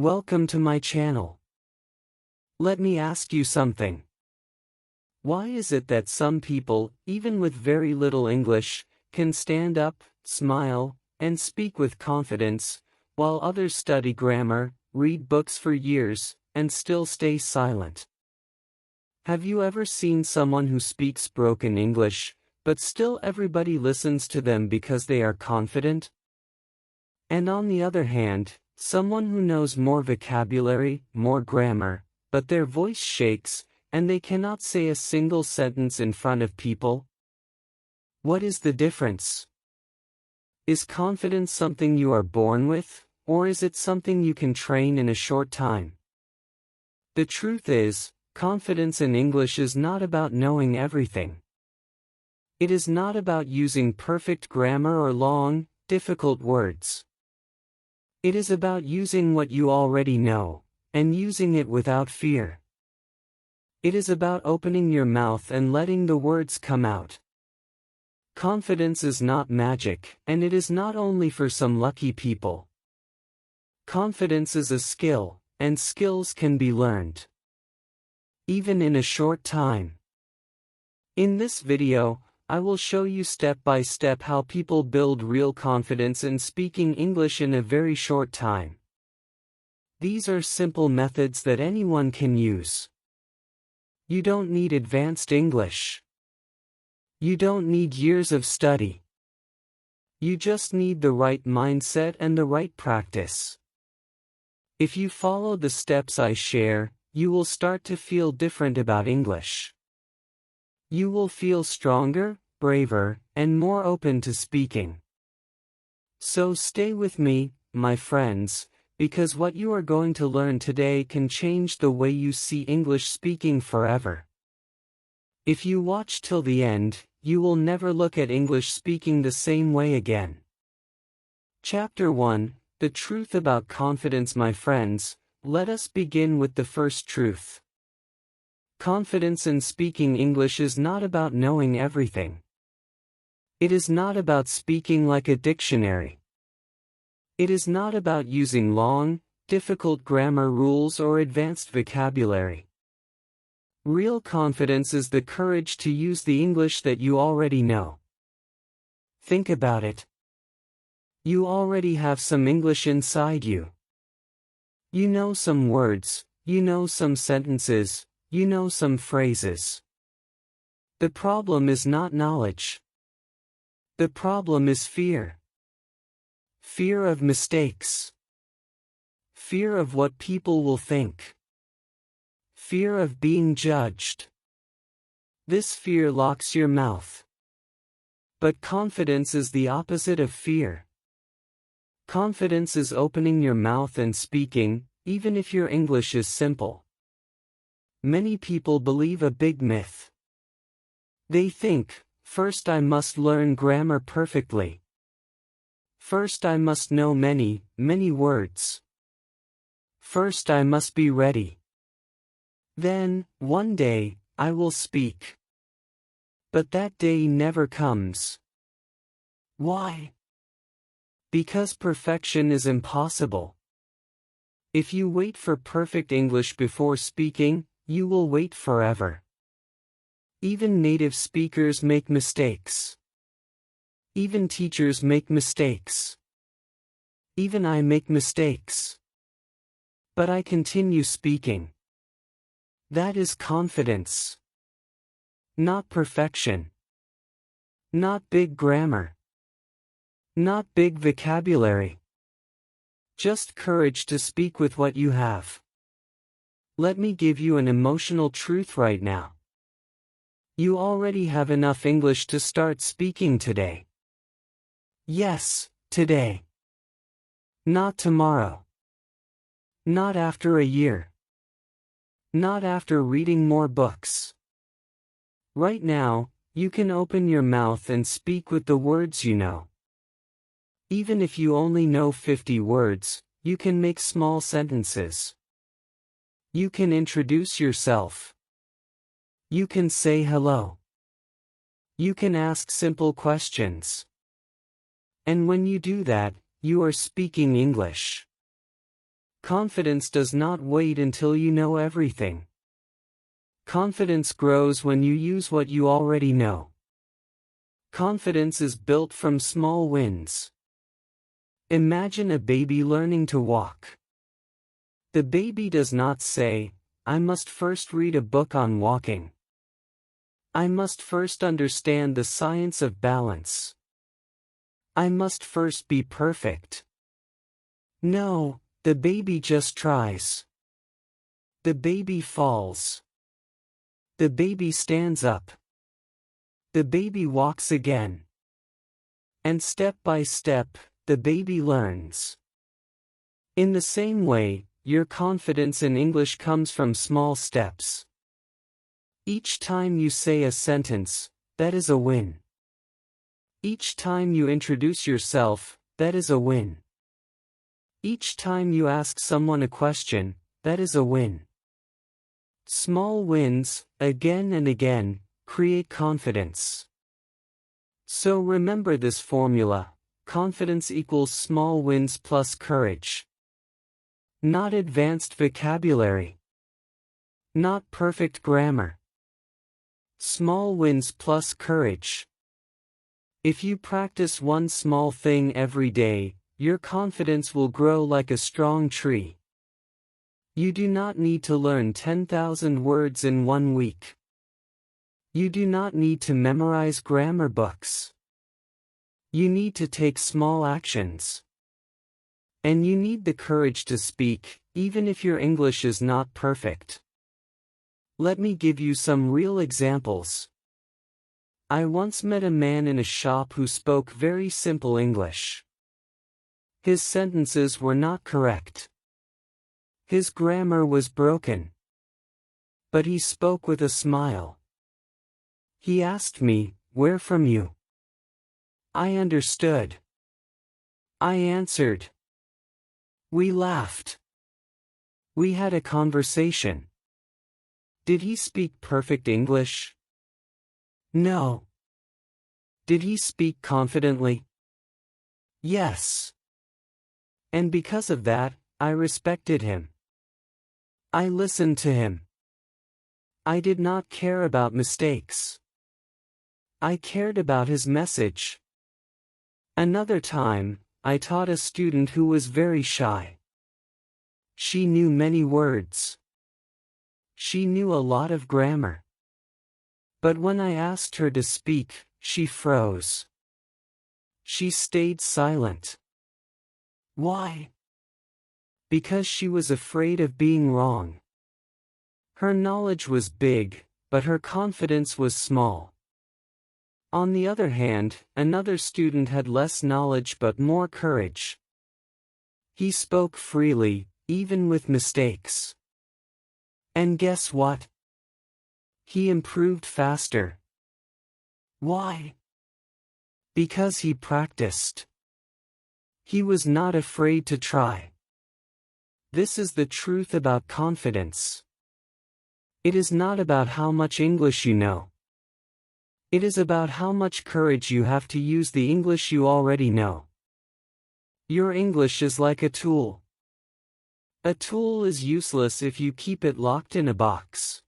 Welcome to my channel. Let me ask you something. Why is it that some people, even with very little English, can stand up, smile, and speak with confidence, while others study grammar, read books for years, and still stay silent? Have you ever seen someone who speaks broken English, but still everybody listens to them because they are confident? And on the other hand, someone who knows more vocabulary, more grammar, but their voice shakes, and they cannot say a single sentence in front of people? What is the difference? Is confidence something you are born with, or is it something you can train in a short time? The truth is, confidence in English is not about knowing everything. It is not about using perfect grammar or long, difficult words. It is about using what you already know, and using it without fear. It is about opening your mouth and letting the words come out. Confidence is not magic, and it is not only for some lucky people. Confidence is a skill, and skills can be learned, even in a short time. In this video, I will show you step by step how people build real confidence in speaking English in a very short time. These are simple methods that anyone can use. You don't need advanced English. You don't need years of study. You just need the right mindset and the right practice. If you follow the steps I share, you will start to feel different about English. You will feel stronger, braver, and more open to speaking. So stay with me, my friends, because what you are going to learn today can change the way you see English speaking forever. If you watch till the end, you will never look at English speaking the same way again. Chapter 1: The Truth About Confidence. My friends, let us begin with the first truth. Confidence in speaking English is not about knowing everything. It is not about speaking like a dictionary. It is not about using long, difficult grammar rules or advanced vocabulary. Real confidence is the courage to use the English that you already know. Think about it. You already have some English inside you. You know some words, you know some sentences, you know some phrases. The problem is not knowledge. The problem is fear. Fear of mistakes. Fear of what people will think. Fear of being judged. This fear locks your mouth. But confidence is the opposite of fear. Confidence is opening your mouth and speaking, even if your English is simple. Many people believe a big myth. They think, first I must learn grammar perfectly. First I must know many, many words. First I must be ready. Then, one day, I will speak. But that day never comes. Why? Because perfection is impossible. If you wait for perfect English before speaking, you will wait forever. Even native speakers make mistakes. Even teachers make mistakes. Even I make mistakes. But I continue speaking. That is confidence. Not perfection. Not big grammar. Not big vocabulary. Just courage to speak with what you have. Let me give you an emotional truth right now. You already have enough English to start speaking today. Yes, today. Not tomorrow. Not after a year. Not after reading more books. Right now, you can open your mouth and speak with the words you know. Even if you only know 50 words, you can make small sentences. You can introduce yourself. You can say hello. You can ask simple questions. And when you do that, you are speaking English. Confidence does not wait until you know everything. Confidence grows when you use what you already know. Confidence is built from small wins. Imagine a baby learning to walk. The baby does not say, "I must first read a book on walking. I must first understand the science of balance. I must first be perfect." No, the baby just tries. The baby falls. The baby stands up. The baby walks again. And step by step, the baby learns. In the same way, your confidence in English comes from small steps. Each time you say a sentence, that is a win. Each time you introduce yourself, that is a win. Each time you ask someone a question, that is a win. Small wins, again and again, create confidence. So remember this formula: confidence equals small wins plus courage. Not advanced vocabulary. Not perfect grammar. Small wins plus courage. If you practice one small thing every day, your confidence will grow like a strong tree. You do not need to learn 10,000 words in 1 week. You do not need to memorize grammar books. You need to take small actions. And you need the courage to speak, even if your English is not perfect. Let me give you some real examples. I once met a man in a shop who spoke very simple English. His sentences were not correct. His grammar was broken. But he spoke with a smile. He asked me, "Where from you?" I understood. I answered. We laughed. We had a conversation. Did he speak perfect English? No. Did he speak confidently? Yes. And because of that, I respected him. I listened to him. I did not care about mistakes. I cared about his message. Another time, I taught a student who was very shy. She knew many words. She knew a lot of grammar. But when I asked her to speak, she froze. She stayed silent. Why? Because she was afraid of being wrong. Her knowledge was big, but her confidence was small. On the other hand, another student had less knowledge but more courage. He spoke freely, even with mistakes. And guess what? He improved faster. Why? Because he practiced. He was not afraid to try. This is the truth about confidence. It is not about how much English you know. It is about how much courage you have to use the English you already know. Your English is like a tool. A tool is useless if you keep it locked in a box.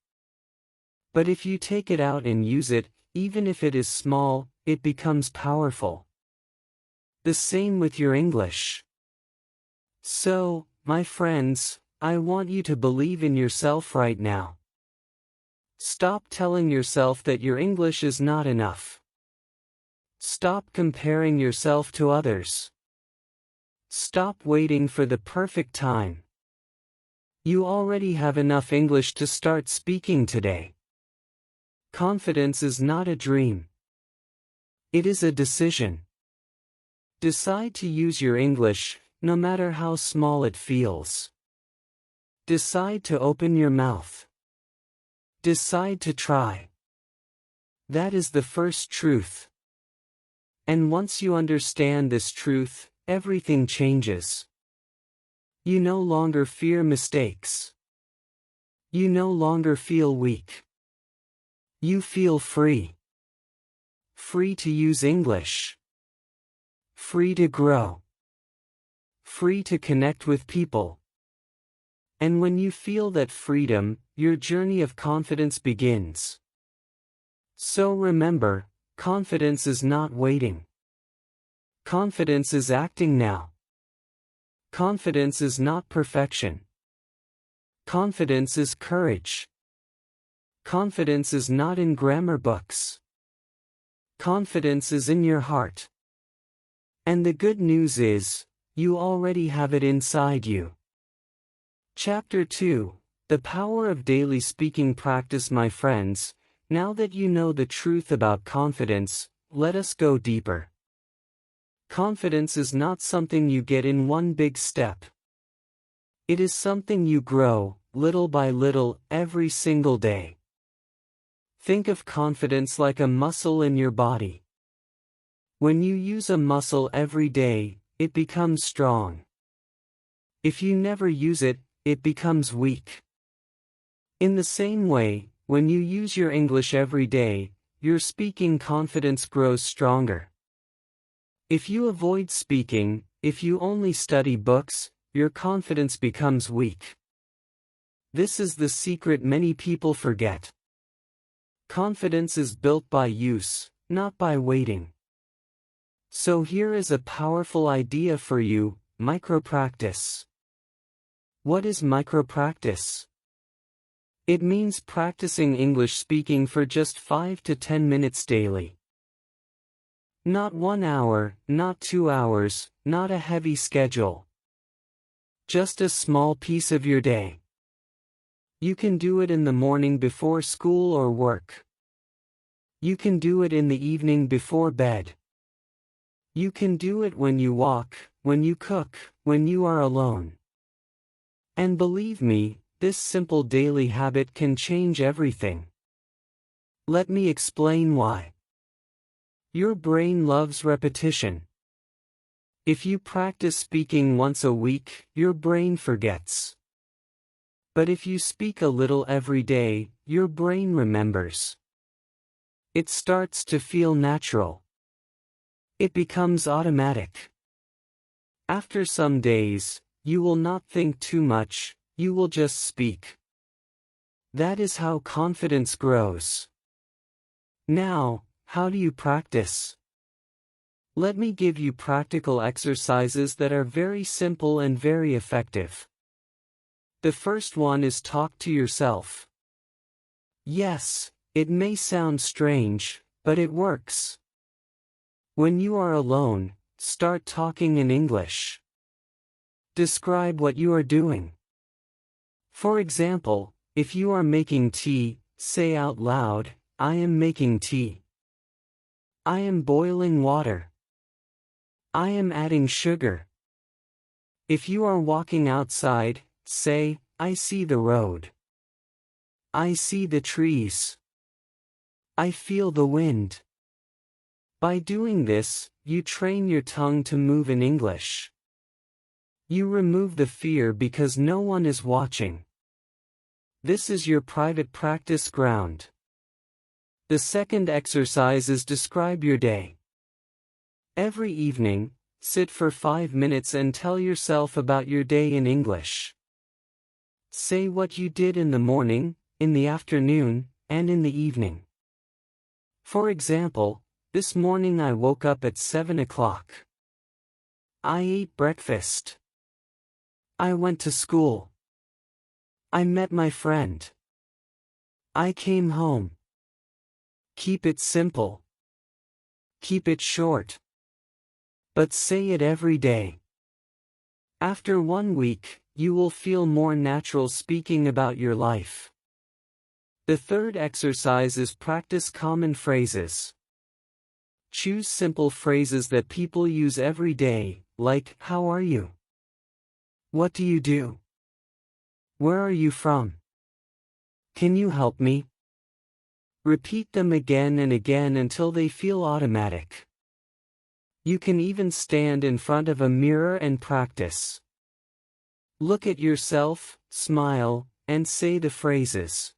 But if you take it out and use it, even if it is small, it becomes powerful. The same with your English. So, my friends, I want you to believe in yourself right now. Stop telling yourself that your English is not enough. Stop comparing yourself to others. Stop waiting for the perfect time. You already have enough English to start speaking today. Confidence is not a dream. It is a decision. Decide to use your English, no matter how small it feels. Decide to open your mouth. Decide to try. That is the first truth. And once you understand this truth, everything changes. You no longer fear mistakes. You no longer feel weak. You feel free. Free to use English. Free to grow. Free to connect with people. And when you feel that freedom, your journey of confidence begins. So remember, confidence is not waiting. Confidence is acting now. Confidence is not perfection. Confidence is courage. Confidence is not in grammar books. Confidence is in your heart. And the good news is, you already have it inside you. Chapter 2, The Power of Daily Speaking Practice. My friends, now that you know the truth about confidence, let us go deeper. Confidence is not something you get in one big step. It is something you grow, little by little, every single day. Think of confidence like a muscle in your body. When you use a muscle every day, it becomes strong. If you never use it, it becomes weak. In the same way, when you use your English every day, your speaking confidence grows stronger. If you avoid speaking, if you only study books, your confidence becomes weak. This is the secret many people forget. Confidence is built by use, not by waiting. So here is a powerful idea for you: micro-practice. What is micro-practice? It means practicing English speaking for just 5 to 10 minutes daily. Not 1 hour, not 2 hours, not a heavy schedule. Just a small piece of your day. You can do it in the morning before school or work. You can do it in the evening before bed. You can do it when you walk, when you cook, when you are alone. And believe me, this simple daily habit can change everything. Let me explain why. Your brain loves repetition. If you practice speaking once a week, your brain forgets. But if you speak a little every day, your brain remembers. It starts to feel natural. It becomes automatic. After some days, you will not think too much, you will just speak. That is how confidence grows. Now, how do you practice? Let me give you practical exercises that are very simple and very effective. The first one is talk to yourself. Yes, it may sound strange, but it works. When you are alone, start talking in English. Describe what you are doing. For example, if you are making tea, say out loud, "I am making tea. I am boiling water. I am adding sugar." If you are walking outside, say, "I see the road. I see the trees. I feel the wind." By doing this, you train your tongue to move in English. You remove the fear because no one is watching. This is your private practice ground. The second exercise is describe your day. Every evening, sit for 5 minutes and tell yourself about your day in English. Say what you did in the morning, in the afternoon, and in the evening. For example, this morning I woke up at 7 o'clock. I ate breakfast. I went to school. I met my friend. I came home. Keep it simple. Keep it short. But say it every day. After 1 week, you will feel more natural speaking about your life. The third exercise is practice common phrases. Choose simple phrases that people use every day, like, "How are you? What do you do? Where are you from? Can you help me?" Repeat them again and again until they feel automatic. You can even stand in front of a mirror and practice. Look at yourself, smile, and say the phrases.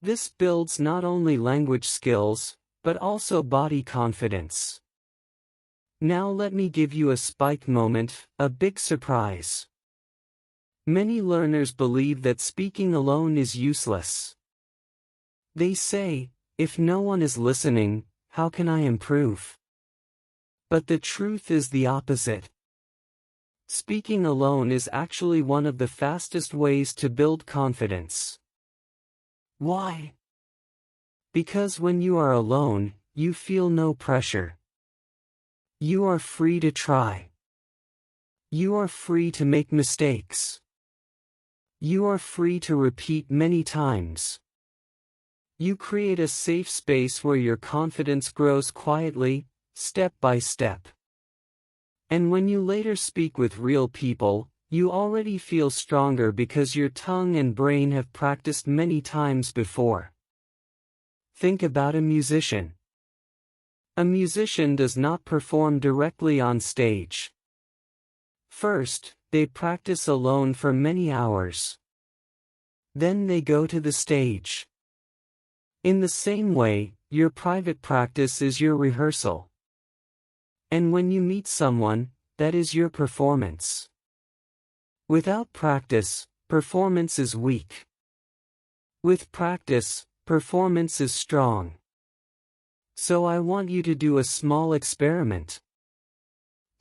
This builds not only language skills, but also body confidence. Now let me give you a spike moment, a big surprise. Many learners believe that speaking alone is useless. They say, if no one is listening, how can I improve? But the truth is the opposite. Speaking alone is actually one of the fastest ways to build confidence. Why? Because when you are alone, you feel no pressure. You are free to try. You are free to make mistakes. You are free to repeat many times. You create a safe space where your confidence grows quietly, step by step. And when you later speak with real people, you already feel stronger because your tongue and brain have practiced many times before. Think about a musician. A musician does not perform directly on stage. First, they practice alone for many hours. Then they go to the stage. In the same way, your private practice is your rehearsal. And when you meet someone, that is your performance. Without practice, performance is weak. With practice, performance is strong. So I want you to do a small experiment.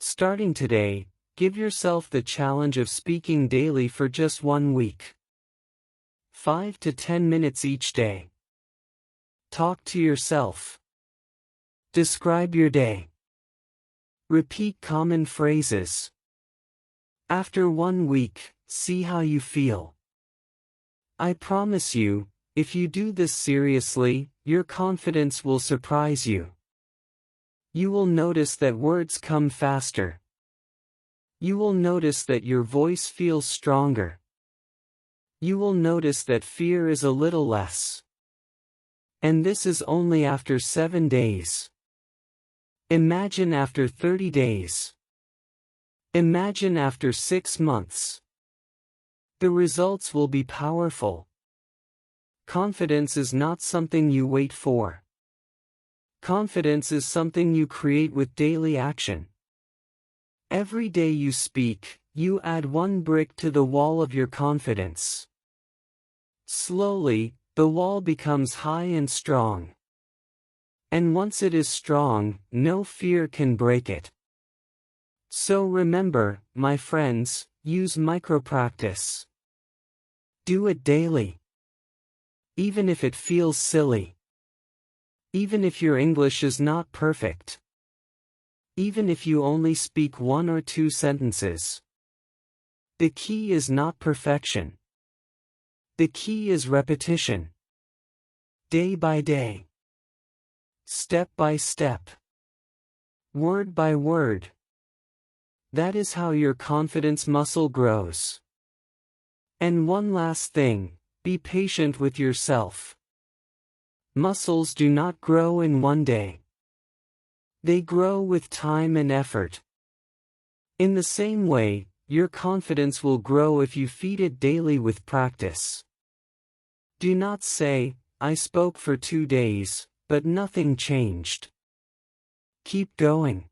Starting today, give yourself the challenge of speaking daily for just 1 week. 5 to 10 minutes each day. Talk to yourself. Describe your day. Repeat common phrases. After 1 week, see how you feel. I promise you, if you do this seriously, your confidence will surprise you. You will notice that words come faster. You will notice that your voice feels stronger. You will notice that fear is a little less. And this is only after 7 days. Imagine after 30 days. Imagine after 6 months. The results will be powerful. Confidence is not something you wait for. Confidence is something you create with daily action. Every day you speak, you add 1 brick to the wall of your confidence. Slowly, the wall becomes high and strong. And once it is strong, no fear can break it. So remember, my friends, use micro-practice. Do it daily. Even if it feels silly. Even if your English is not perfect. Even if you only speak 1 or 2 sentences. The key is not perfection. The key is repetition. Day by day. Step by step. Word by word. That is how your confidence muscle grows. And one last thing, be patient with yourself. Muscles do not grow in 1 day. They grow with time and effort. In the same way, your confidence will grow if you feed it daily with practice. Do not say, I spoke for 2 days, but nothing changed. Keep going.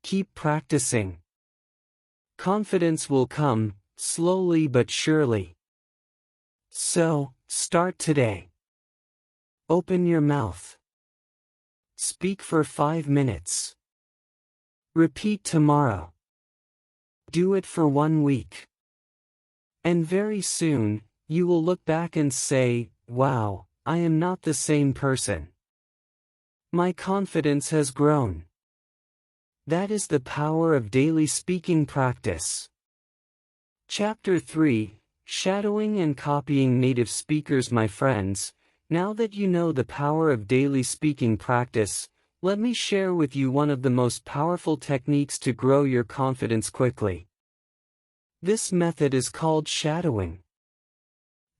Keep practicing. Confidence will come, slowly but surely. So, start today. Open your mouth. Speak for 5 minutes. Repeat tomorrow. Do it for 1 week. And very soon, you will look back and say, wow, I am not the same person. My confidence has grown. That is the power of daily speaking practice. Chapter 3, Shadowing and Copying Native Speakers. My friends, now that you know the power of daily speaking practice, let me share with you one of the most powerful techniques to grow your confidence quickly. This method is called shadowing.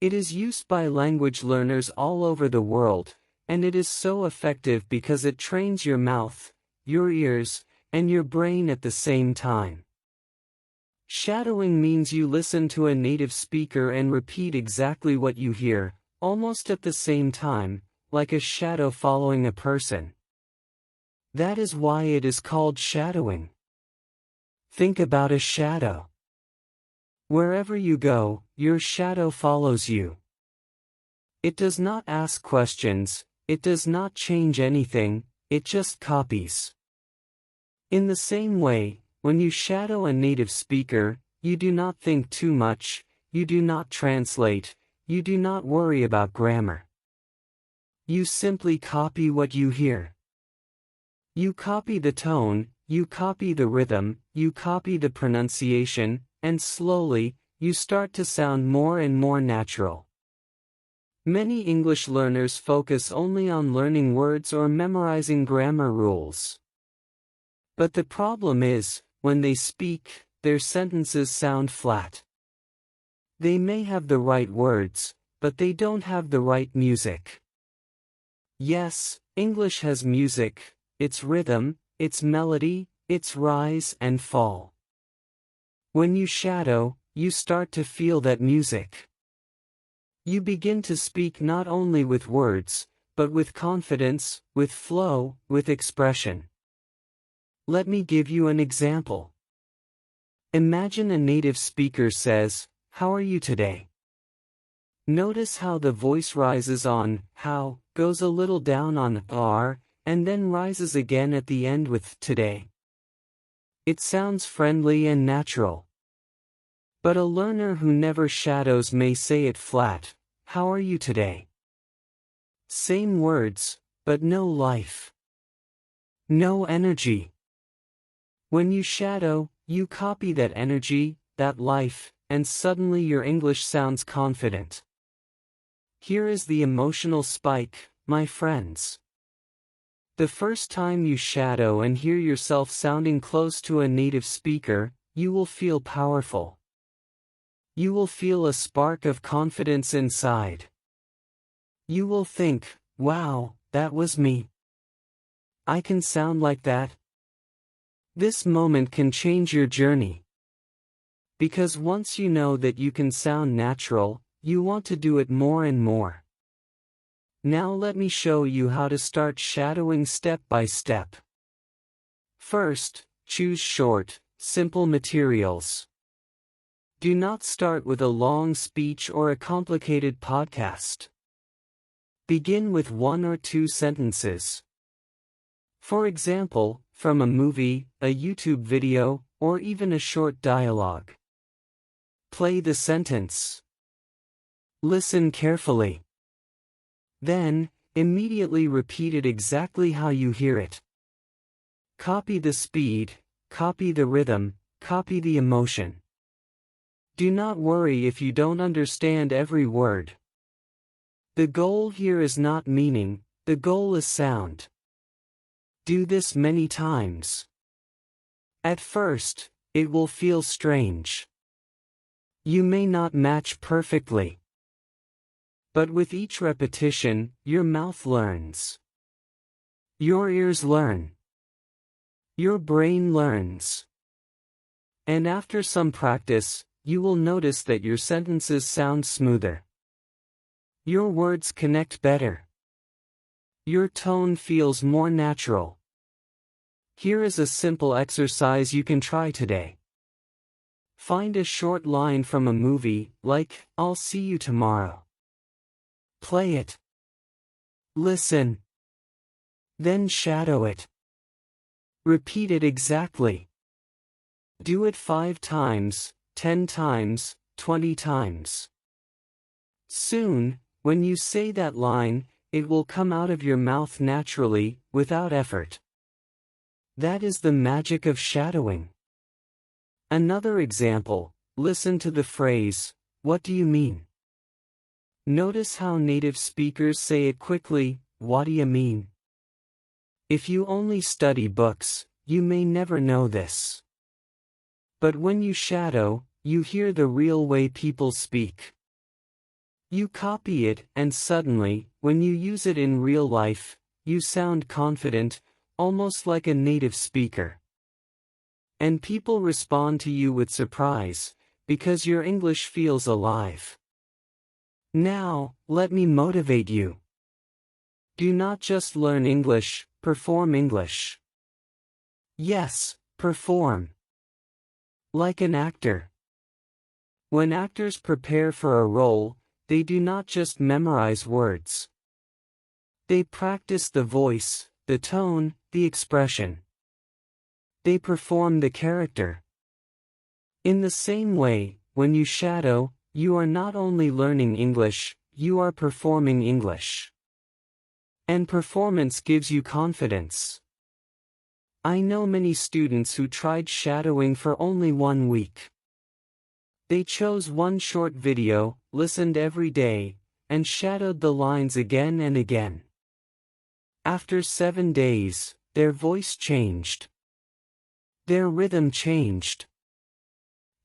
It is used by language learners all over the world, and it is so effective because it trains your mouth, your ears, and your brain at the same time. Shadowing means you listen to a native speaker and repeat exactly what you hear, almost at the same time, like a shadow following a person. That is why it is called shadowing. Think about a shadow. Wherever you go, your shadow follows you. It does not ask questions, it does not change anything, it just copies. In the same way, when you shadow a native speaker, you do not think too much, you do not translate, you do not worry about grammar. You simply copy what you hear. You copy the tone, you copy the rhythm, you copy the pronunciation, and slowly, you start to sound more and more natural. Many English learners focus only on learning words or memorizing grammar rules. But the problem is, when they speak, their sentences sound flat. They may have the right words, but they don't have the right music. Yes, English has music, its rhythm, its melody, its rise and fall. When you shadow, you start to feel that music. You begin to speak not only with words, but with confidence, with flow, with expression. Let me give you an example. Imagine a native speaker says, "How are you today?" Notice how the voice rises on how, goes a little down on are, and then rises again at the end with today. It sounds friendly and natural. But a learner who never shadows may say it flat, "How are you today?" Same words, but no life. No energy. When you shadow, you copy that energy, that life, and suddenly your English sounds confident. Here is the emotional spike, my friends. The first time you shadow and hear yourself sounding close to a native speaker, you will feel powerful. You will feel a spark of confidence inside. You will think, "Wow, that was me. I can sound like that." This moment can change your journey. Because once you know that you can sound natural, you want to do it more and more. Now let me show you how to start shadowing step by step. First, choose short, simple materials. Do not start with a long speech or a complicated podcast. Begin with 1 or 2 sentences. For example, from a movie, a YouTube video, or even a short dialogue. Play the sentence. Listen carefully. Then, immediately repeat it exactly how you hear it. Copy the speed, copy the rhythm, copy the emotion. Do not worry if you don't understand every word. The goal here is not meaning, the goal is sound. Do this many times. At first, it will feel strange. You may not match perfectly. But with each repetition, your mouth learns. Your ears learn. Your brain learns. And after some practice, you will notice that your sentences sound smoother. Your words connect better. Your tone feels more natural. Here is a simple exercise you can try today. Find a short line from a movie, like, "I'll see you tomorrow." Play it. Listen. Then shadow it. Repeat it exactly. Do it 5 times, 10 times, 20 times. Soon, when you say that line, it will come out of your mouth naturally, without effort. That is the magic of shadowing. Another example, listen to the phrase, "What do you mean?" Notice how native speakers say it quickly, "What do you mean?" If you only study books, you may never know this. But when you shadow, you hear the real way people speak. You copy it, and suddenly, when you use it in real life, you sound confident, almost like a native speaker. And people respond to you with surprise, because your English feels alive. Now, let me motivate you. Do not just learn English, perform English. Yes, perform. Like an actor. When actors prepare for a role, they do not just memorize words. They practice the voice, the tone, the expression. They perform the character. In the same way, when you shadow, you are not only learning English, you are performing English. And performance gives you confidence. I know many students who tried shadowing for only 1 week. They chose one short video, listened every day, and shadowed the lines again and again. After 7 days, their voice changed. Their rhythm changed.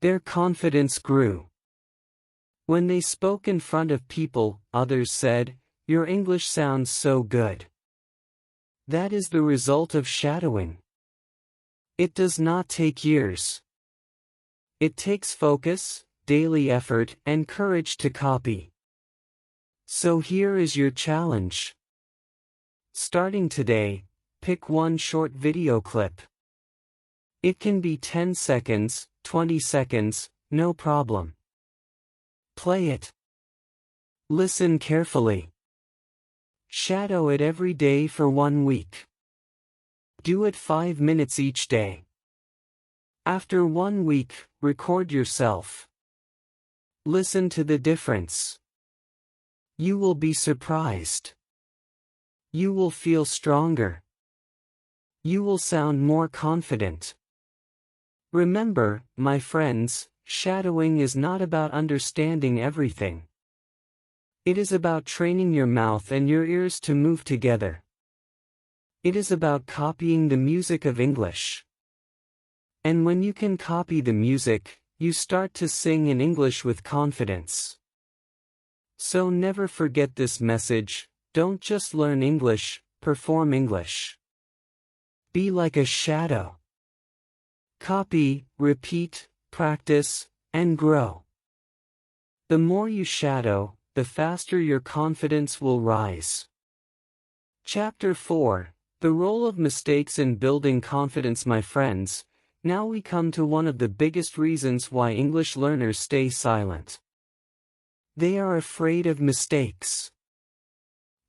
Their confidence grew. When they spoke in front of people, others said, "Your English sounds so good." That is the result of shadowing. It does not take years. It takes focus, daily effort, and courage to copy. So here is your challenge. Starting today, pick one short video clip. It can be 10 seconds, 20 seconds, no problem. Play it. Listen carefully. Shadow it every day for 1 week. Do it 5 minutes each day. After 1 week, record yourself. Listen to the difference. You will be surprised. You will feel stronger. You will sound more confident. Remember, my friends, shadowing is not about understanding everything. It is about training your mouth and your ears to move together. It is about copying the music of English. And when you can copy the music, you start to sing in English with confidence. So never forget this message: don't just learn English, perform English. Be like a shadow. Copy, repeat, practice, and grow. The more you shadow, the faster your confidence will rise. Chapter 4: The Role of Mistakes in Building Confidence. My friends, now we come to one of the biggest reasons why English learners stay silent. They are afraid of mistakes.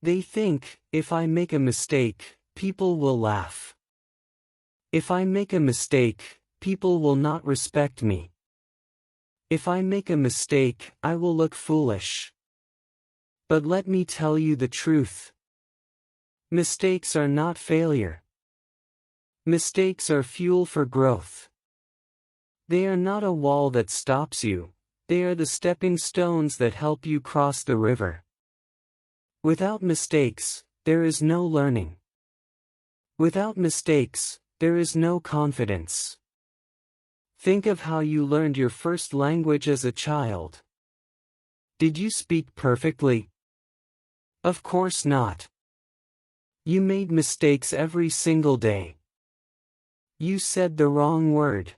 They think, if I make a mistake, people will laugh. If I make a mistake, people will not respect me. If I make a mistake, I will look foolish. But let me tell you the truth. Mistakes are not failure. Mistakes are fuel for growth. They are not a wall that stops you, they are the stepping stones that help you cross the river. Without mistakes, there is no learning. Without mistakes, there is no confidence. Think of how you learned your first language as a child. Did you speak perfectly? Of course not. You made mistakes every single day. You said the wrong word.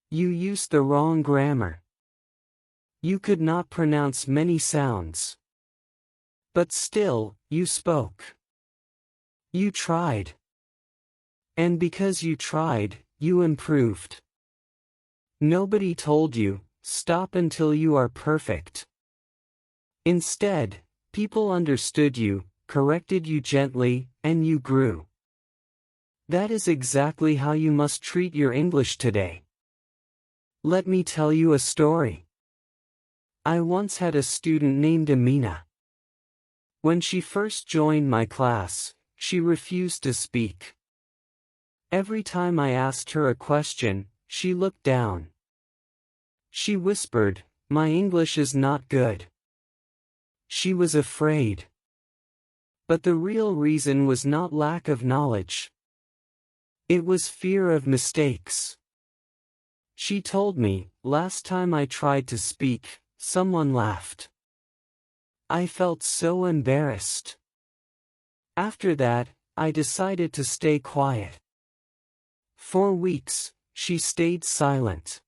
You used the wrong grammar. You could not pronounce many sounds. But still, you spoke. You tried. And because you tried, you improved. Nobody told you, stop until you are perfect. Instead, people understood you, corrected you gently, and you grew. That is exactly how you must treat your English today. Let me tell you a story. I once had a student named Amina. When she first joined my class, she refused to speak. Every time I asked her a question, she looked down. She whispered, "My English is not good." She was afraid. But the real reason was not lack of knowledge. It was fear of mistakes. She told me, "Last time I tried to speak, someone laughed. I felt so embarrassed." After that, I decided to stay quiet. For weeks, she stayed silent.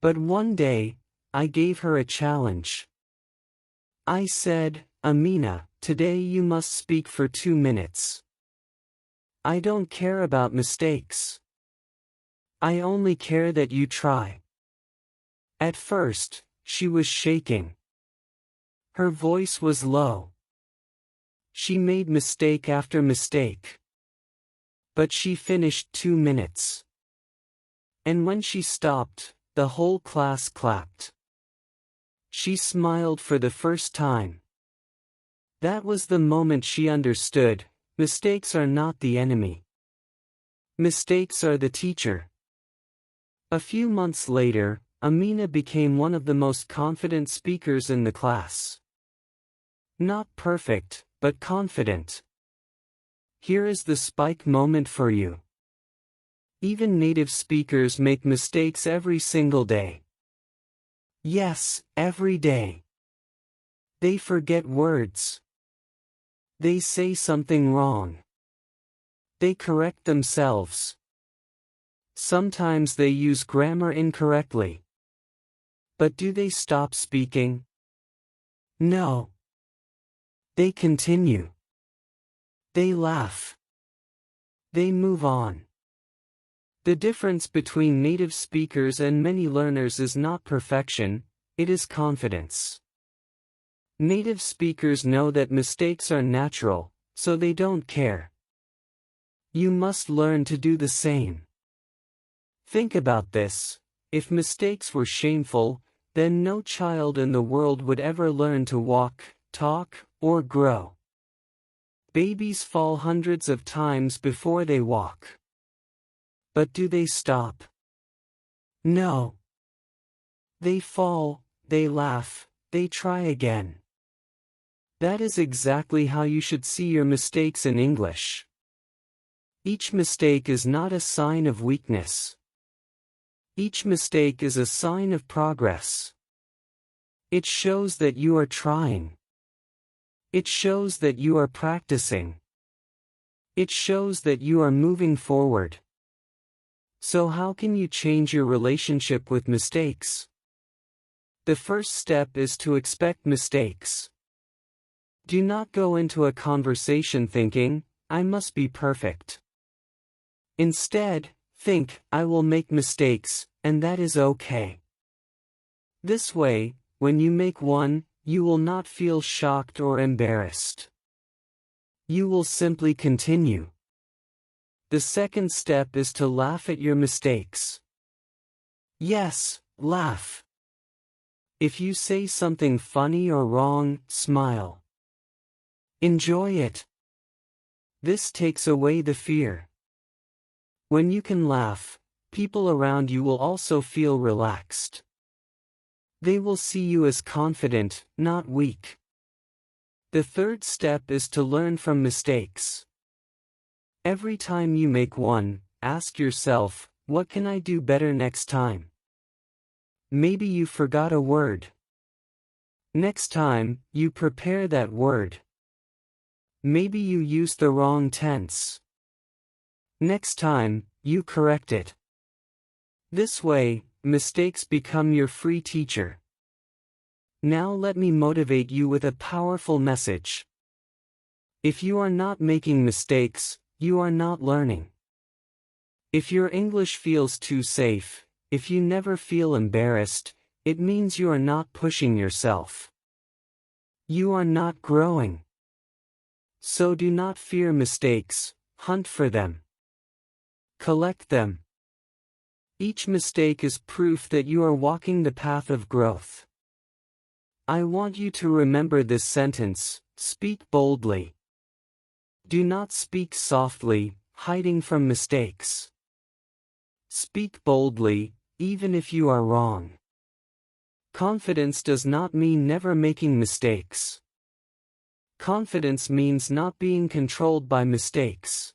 But one day, I gave her a challenge. I said, "Amina, today you must speak for 2 minutes. I don't care about mistakes. I only care that you try." At first, she was shaking. Her voice was low. She made mistake after mistake. But she finished 2 minutes. And when she stopped, the whole class clapped. She smiled for the first time. That was the moment she understood, mistakes are not the enemy. Mistakes are the teacher. A few months later, Amina became one of the most confident speakers in the class. Not perfect, but confident. Here is the spike moment for you. Even native speakers make mistakes every single day. Yes, every day. They forget words. They say something wrong. They correct themselves. Sometimes they use grammar incorrectly. But do they stop speaking? No. They continue. They laugh. They move on. The difference between native speakers and many learners is not perfection, it is confidence. Native speakers know that mistakes are natural, so they don't care. You must learn to do the same. Think about this: if mistakes were shameful, then no child in the world would ever learn to walk, talk, or grow. Babies fall hundreds of times before they walk. But do they stop? No. They fall, they laugh, they try again. That is exactly how you should see your mistakes in English. Each mistake is not a sign of weakness. Each mistake is a sign of progress. It shows that you are trying. It shows that you are practicing. It shows that you are moving forward. So how can you change your relationship with mistakes? The first step is to expect mistakes. Do not go into a conversation thinking, I must be perfect. Instead, think, I will make mistakes, and that is okay. This way, when you make one, you will not feel shocked or embarrassed. You will simply continue. The second step is to laugh at your mistakes. Yes, laugh. If you say something funny or wrong, smile. Enjoy it. This takes away the fear. When you can laugh, people around you will also feel relaxed. They will see you as confident, not weak. The third step is to learn from mistakes. Every time you make one, ask yourself, what can I do better next time? Maybe you forgot a word. Next time, you prepare that word. Maybe you used the wrong tense. Next time, you correct it. This way, mistakes become your free teacher. Now let me motivate you with a powerful message. If you are not making mistakes, you are not learning. If your English feels too safe, if you never feel embarrassed, it means you are not pushing yourself. You are not growing. So do not fear mistakes, hunt for them. Collect them. Each mistake is proof that you are walking the path of growth. I want you to remember this sentence: speak boldly. Do not speak softly, hiding from mistakes. Speak boldly, even if you are wrong. Confidence does not mean never making mistakes. Confidence means not being controlled by mistakes.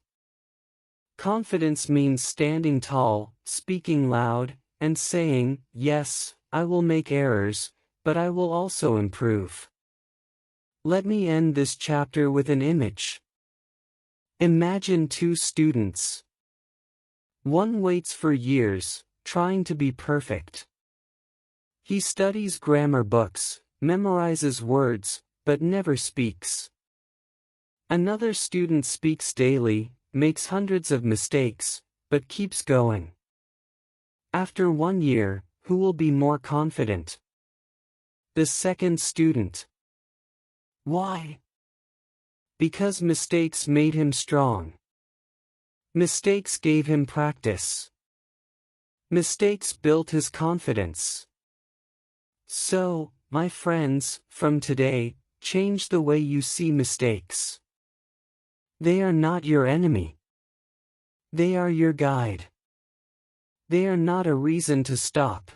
Confidence means standing tall, speaking loud, and saying, yes, I will make errors, but I will also improve. Let me end this chapter with an image. Imagine two students. One waits for years, trying to be perfect. He studies grammar books, memorizes words, but never speaks. Another student speaks daily, makes hundreds of mistakes, but keeps going. After 1 year, who will be more confident? The second student. Why? Because mistakes made him strong. Mistakes gave him practice. Mistakes built his confidence. So, my friends, from today, change the way you see mistakes. They are not your enemy. They are your guide. They are not a reason to stop.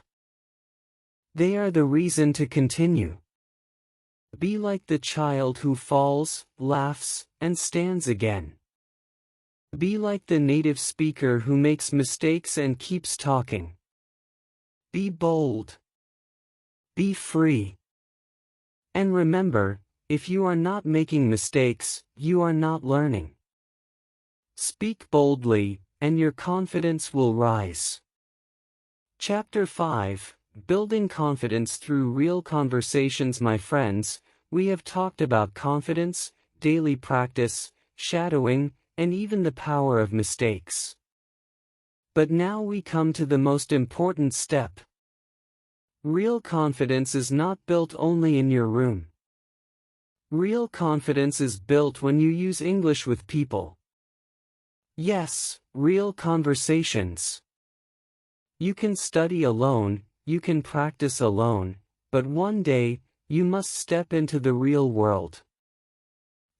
They are the reason to continue. Be like the child who falls, laughs, and stands again. Be like the native speaker who makes mistakes and keeps talking. Be bold. Be free. And remember, if you are not making mistakes, you are not learning. Speak boldly, and your confidence will rise. Chapter 5, Building Confidence Through Real Conversations. My friends, we have talked about confidence, daily practice, shadowing, and even the power of mistakes. But now we come to the most important step. Real confidence is not built only in your room. Real confidence is built when you use English with people. Yes, real conversations. You can study alone, you can practice alone, but one day, you must step into the real world.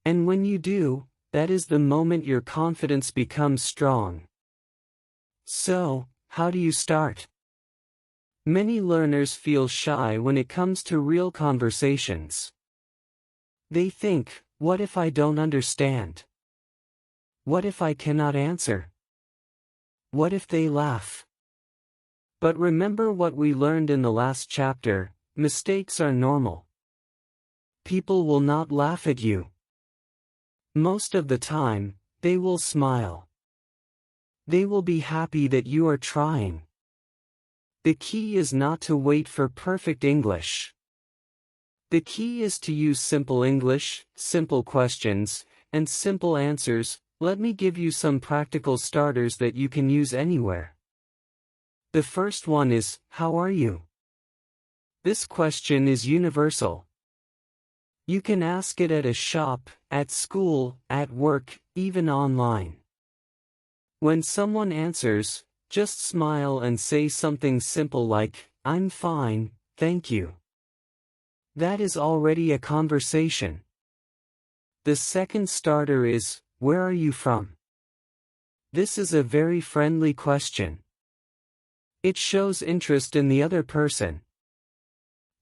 And when you do, that is the moment your confidence becomes strong. So, how do you start? Many learners feel shy when it comes to real conversations. They think, what if I don't understand? What if I cannot answer? What if they laugh? But remember what we learned in the last chapter, mistakes are normal. People will not laugh at you. Most of the time, they will smile. They will be happy that you are trying. The key is not to wait for perfect English. The key is to use simple English, simple questions, and simple answers. Let me give you some practical starters that you can use anywhere. The first one is, how are you? This question is universal. You can ask it at a shop, at school, at work, even online. When someone answers, just smile and say something simple like, I'm fine, thank you. That is already a conversation. The second starter is, where are you from? This is a very friendly question. It shows interest in the other person.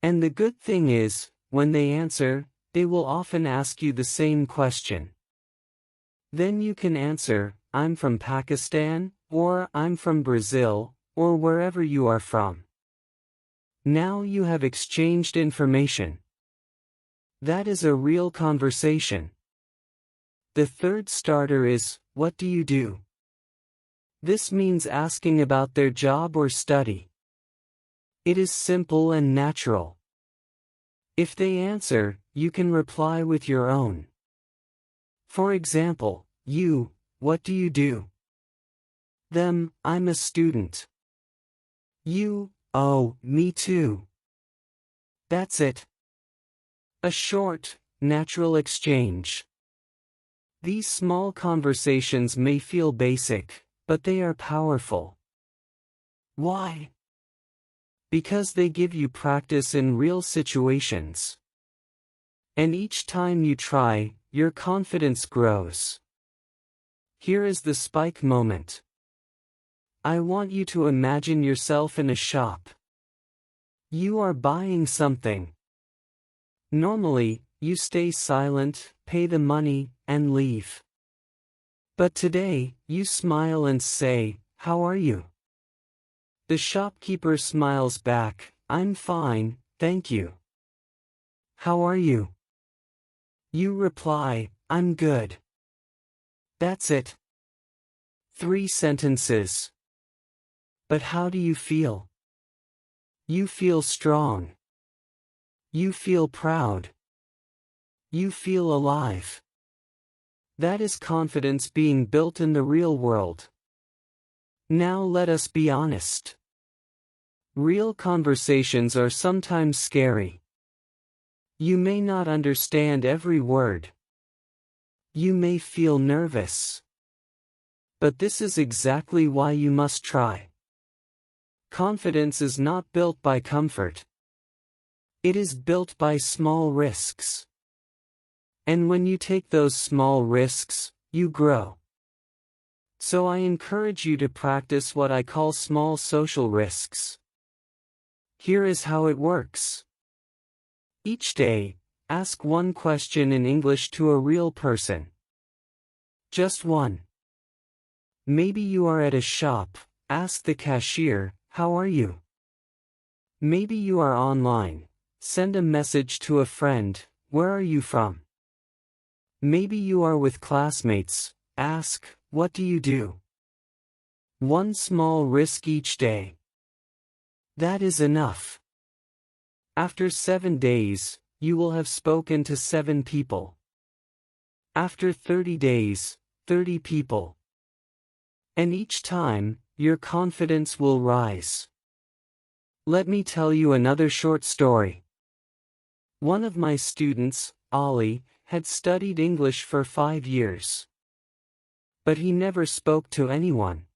And the good thing is, when they answer, they will often ask you the same question. Then you can answer, I'm from Pakistan, or I'm from Brazil, or wherever you are from. Now you have exchanged information. That is a real conversation. The third starter is, what do you do? This means asking about their job or study. It is simple and natural. If they answer, you can reply with your own. For example, you, what do you do? Them, I'm a student. You, oh, me too. That's it. A short, natural exchange. These small conversations may feel basic, but they are powerful. Why? Because they give you practice in real situations. And each time you try, your confidence grows. Here is the spike moment. I want you to imagine yourself in a shop. You are buying something. Normally, you stay silent, pay the money, and leave. But today, you smile and say, how are you? The shopkeeper smiles back, I'm fine, thank you. How are you? You reply, I'm good. That's it. 3 sentences. But how do you feel? You feel strong. You feel proud. You feel alive. That is confidence being built in the real world. Now let us be honest. Real conversations are sometimes scary. You may not understand every word. You may feel nervous. But this is exactly why you must try. Confidence is not built by comfort. It is built by small risks. And when you take those small risks, you grow. So I encourage you to practice what I call small social risks. Here is how it works. Each day, ask one question in English to a real person. Just one. Maybe you are at a shop, ask the cashier, "How are you?" Maybe you are online, send a message to a friend, "Where are you from?" Maybe you are with classmates, ask, "What do you do?" One small risk each day. That is enough. After 7 days, you will have spoken to 7 people. After 30 days, 30 people. And each time, your confidence will rise. Let me tell you another short story. One of my students, Ali, had studied English for 5 years. But he never spoke to anyone.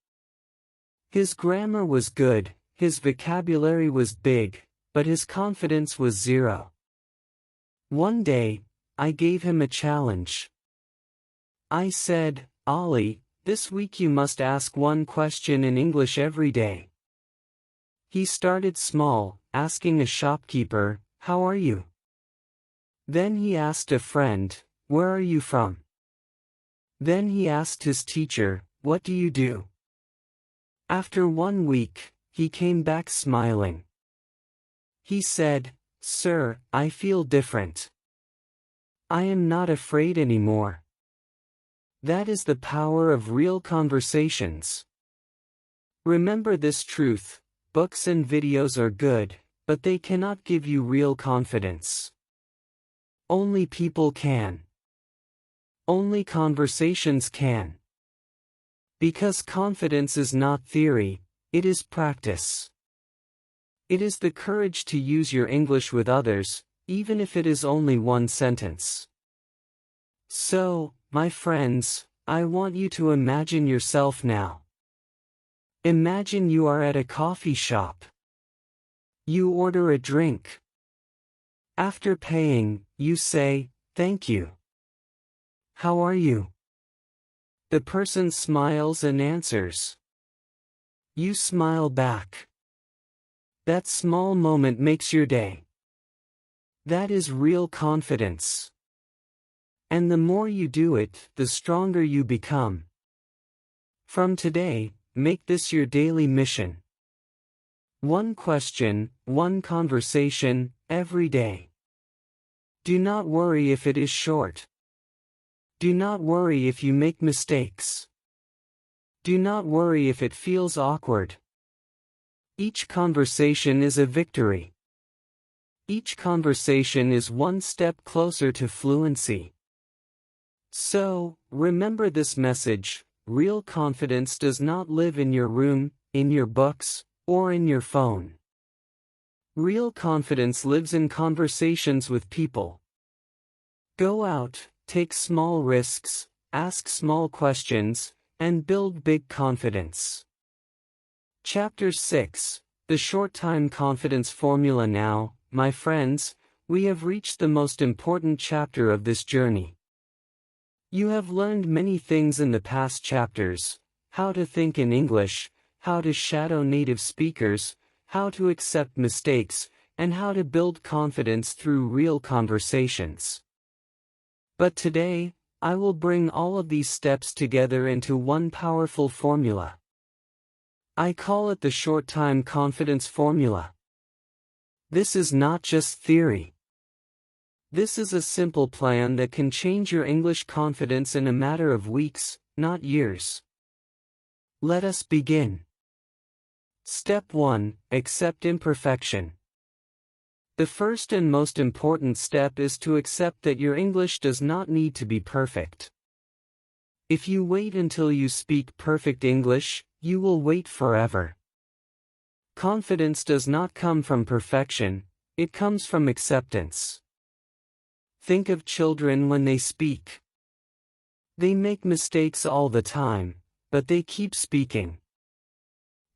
His grammar was good, his vocabulary was big, but his confidence was zero. One day, I gave him a challenge. I said, "Ali, this week you must ask one question in English every day." He started small, asking a shopkeeper, "How are you?" Then he asked a friend, "Where are you from?" Then he asked his teacher, "What do you do?" After 1 week, he came back smiling. He said, "Sir, I feel different. I am not afraid anymore." That is the power of real conversations. Remember this truth: books and videos are good, but they cannot give you real confidence. Only people can. Only conversations can. Because confidence is not theory, it is practice. It is the courage to use your English with others, even if it is only one sentence. So, my friends, I want you to imagine yourself now. Imagine you are at a coffee shop. You order a drink. After paying, you say, "Thank you. How are you?" The person smiles and answers. You smile back. That small moment makes your day. That is real confidence. And the more you do it, the stronger you become. From today, make this your daily mission. One question, one conversation, every day. Do not worry if it is short. Do not worry if you make mistakes. Do not worry if it feels awkward. Each conversation is a victory. Each conversation is one step closer to fluency. So, remember this message: real confidence does not live in your room, in your books, or in your phone. Real confidence lives in conversations with people. Go out, take small risks, ask small questions, and build big confidence. Chapter 6, The Short-Time Confidence Formula. Now, my friends, we have reached the most important chapter of this journey. You have learned many things in the past chapters: how to think in English, how to shadow native speakers, how to accept mistakes, and how to build confidence through real conversations. But today, I will bring all of these steps together into one powerful formula. I call it the short-time confidence formula. This is not just theory. This is a simple plan that can change your English confidence in a matter of weeks, not years. Let us begin. Step 1: Accept imperfection. The first and most important step is to accept that your English does not need to be perfect. If you wait until you speak perfect English, you will wait forever. Confidence does not come from perfection, it comes from acceptance. Think of children when they speak. They make mistakes all the time, but they keep speaking.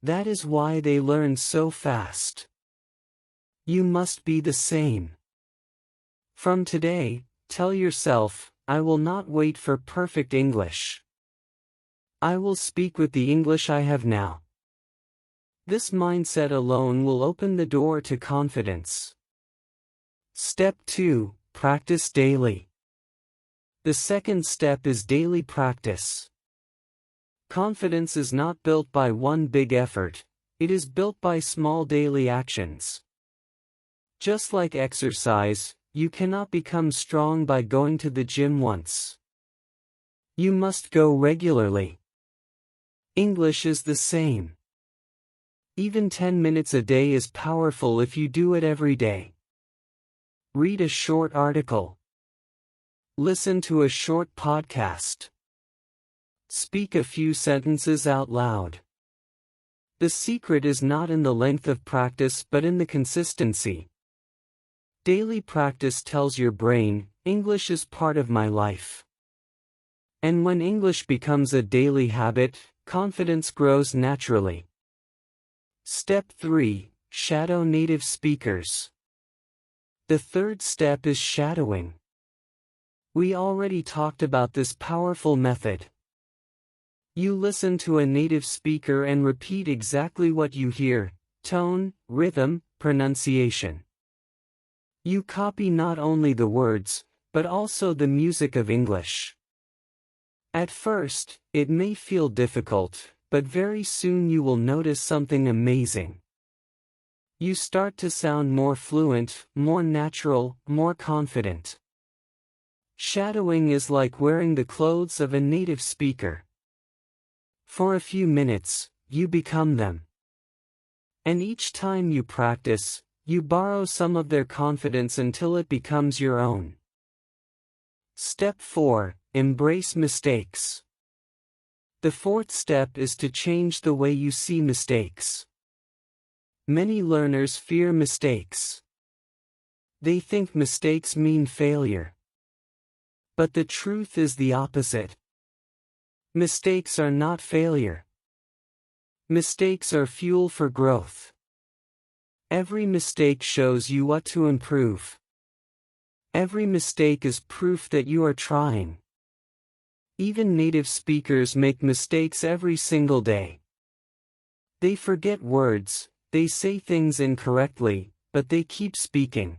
That is why they learn so fast. You must be the same. From today, tell yourself, I will not wait for perfect English. I will speak with the English I have now. This mindset alone will open the door to confidence. Step 2. Practice daily. The second step is daily practice. Confidence is not built by one big effort, it is built by small daily actions. Just like exercise, you cannot become strong by going to the gym once. You must go regularly. English is the same. Even 10 minutes a day is powerful if you do it every day. Read a short article. Listen to a short podcast. Speak a few sentences out loud. The secret is not in the length of practice but in the consistency. Daily practice tells your brain, English is part of my life. And when English becomes a daily habit, confidence grows naturally. Step 3. Shadow native speakers. The third step is shadowing. We already talked about this powerful method. You listen to a native speaker and repeat exactly what you hear: tone, rhythm, pronunciation. You copy not only the words, but also the music of English. At first, it may feel difficult, but very soon you will notice something amazing. You start to sound more fluent, more natural, more confident. Shadowing is like wearing the clothes of a native speaker. For a few minutes, you become them. And each time you practice, you borrow some of their confidence until it becomes your own. Step 4. Embrace mistakes. The fourth step is to change the way you see mistakes. Many learners fear mistakes. They think mistakes mean failure. But the truth is the opposite. Mistakes are not failure. Mistakes are fuel for growth. Every mistake shows you what to improve. Every mistake is proof that you are trying. Even native speakers make mistakes every single day. They forget words, they say things incorrectly, but they keep speaking.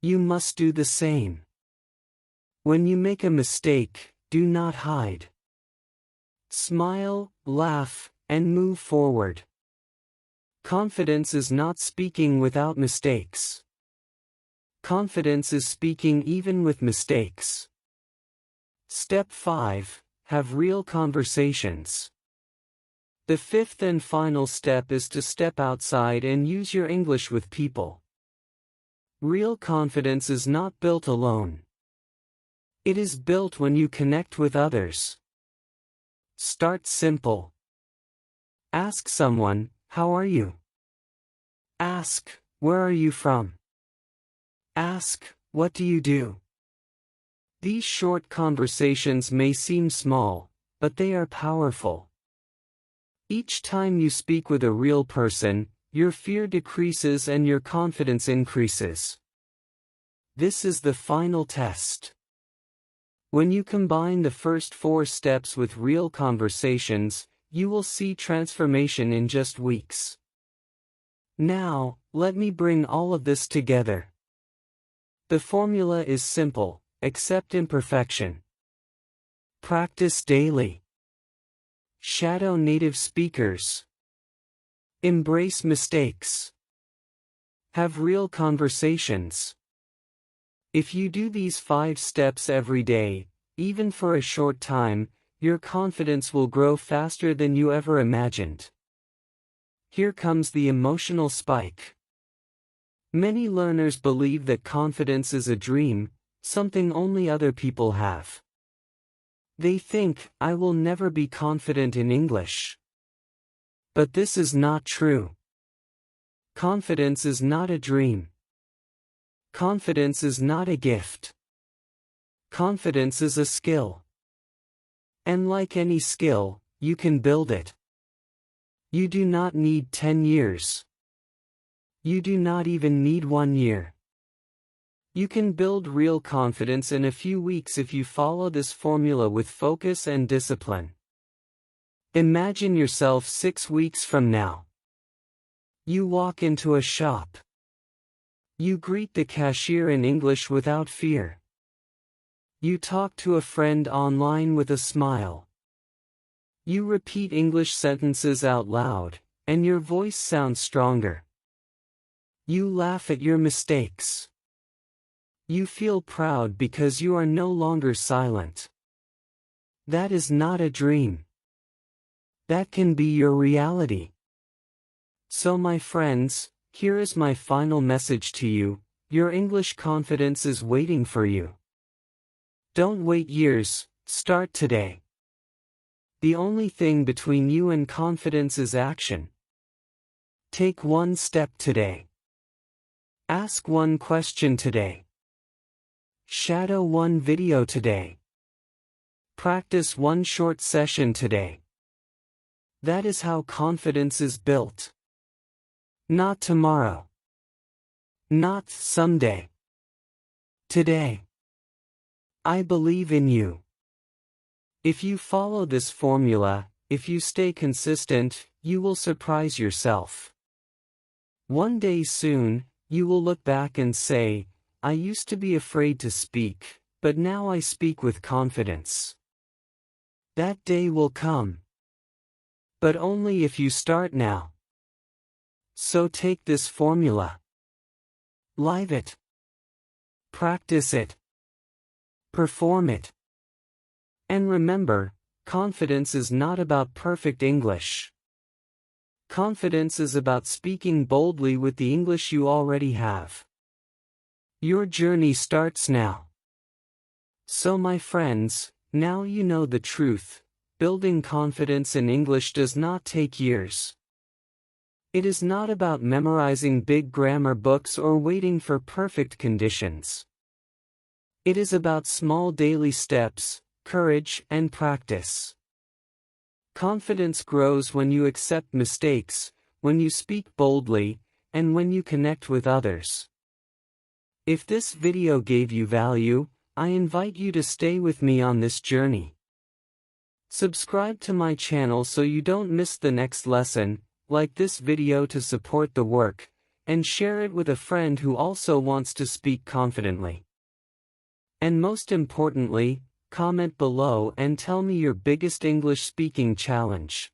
You must do the same. When you make a mistake, do not hide. Smile, laugh, and move forward. Confidence is not speaking without mistakes. Confidence is speaking even with mistakes. Step 5. Have real conversations. The fifth and final step is to step outside and use your English with people. Real confidence is not built alone. It is built when you connect with others. Start simple. Ask someone, how are you? Ask, where are you from? Ask, what do you do? These short conversations may seem small, but they are powerful. Each time you speak with a real person, your fear decreases and your confidence increases. This is the final test. When you combine the first 4 steps with real conversations, you will see transformation in just weeks. Now, let me bring all of this together. The formula is simple: accept imperfection. Practice daily. Shadow native speakers. Embrace mistakes. Have real conversations. If you do these 5 steps every day, even for a short time, your confidence will grow faster than you ever imagined. Here comes the emotional spike. Many learners believe that confidence is a dream, something only other people have. They think, I will never be confident in English. But this is not true. Confidence is not a dream. Confidence is not a gift. Confidence is a skill. And like any skill, you can build it. You do not need 10 years. You do not even need 1 year. You can build real confidence in a few weeks if you follow this formula with focus and discipline. Imagine yourself 6 weeks from now. You walk into a shop. You greet the cashier in English without fear. You talk to a friend online with a smile. You repeat English sentences out loud, and your voice sounds stronger. You laugh at your mistakes. You feel proud because you are no longer silent. That is not a dream. That can be your reality. So my friends, here is my final message to you: your English confidence is waiting for you. Don't wait years, start today. The only thing between you and confidence is action. Take one step today. Ask one question today. Shadow one video today. Practice one short session today. That is how confidence is built. Not tomorrow. Not someday. Today. I believe in you. If you follow this formula, if you stay consistent, you will surprise yourself. One day soon, you will look back and say, I used to be afraid to speak, but now I speak with confidence. That day will come. But only if you start now. So take this formula. Live it. Practice it. Perform it. And remember, confidence is not about perfect English. Confidence is about speaking boldly with the English you already have. Your journey starts now. So my friends, now you know the truth: building confidence in English does not take years. It is not about memorizing big grammar books or waiting for perfect conditions. It is about small daily steps, courage, and practice. Confidence grows when you accept mistakes, when you speak boldly, and when you connect with others. If this video gave you value, I invite you to stay with me on this journey. Subscribe to my channel so you don't miss the next lesson, like this video to support the work, and share it with a friend who also wants to speak confidently. And most importantly, comment below and tell me your biggest English speaking challenge.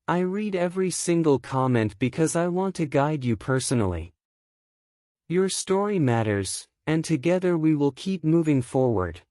I read every single comment because I want to guide you personally. Your story matters, and together we will keep moving forward.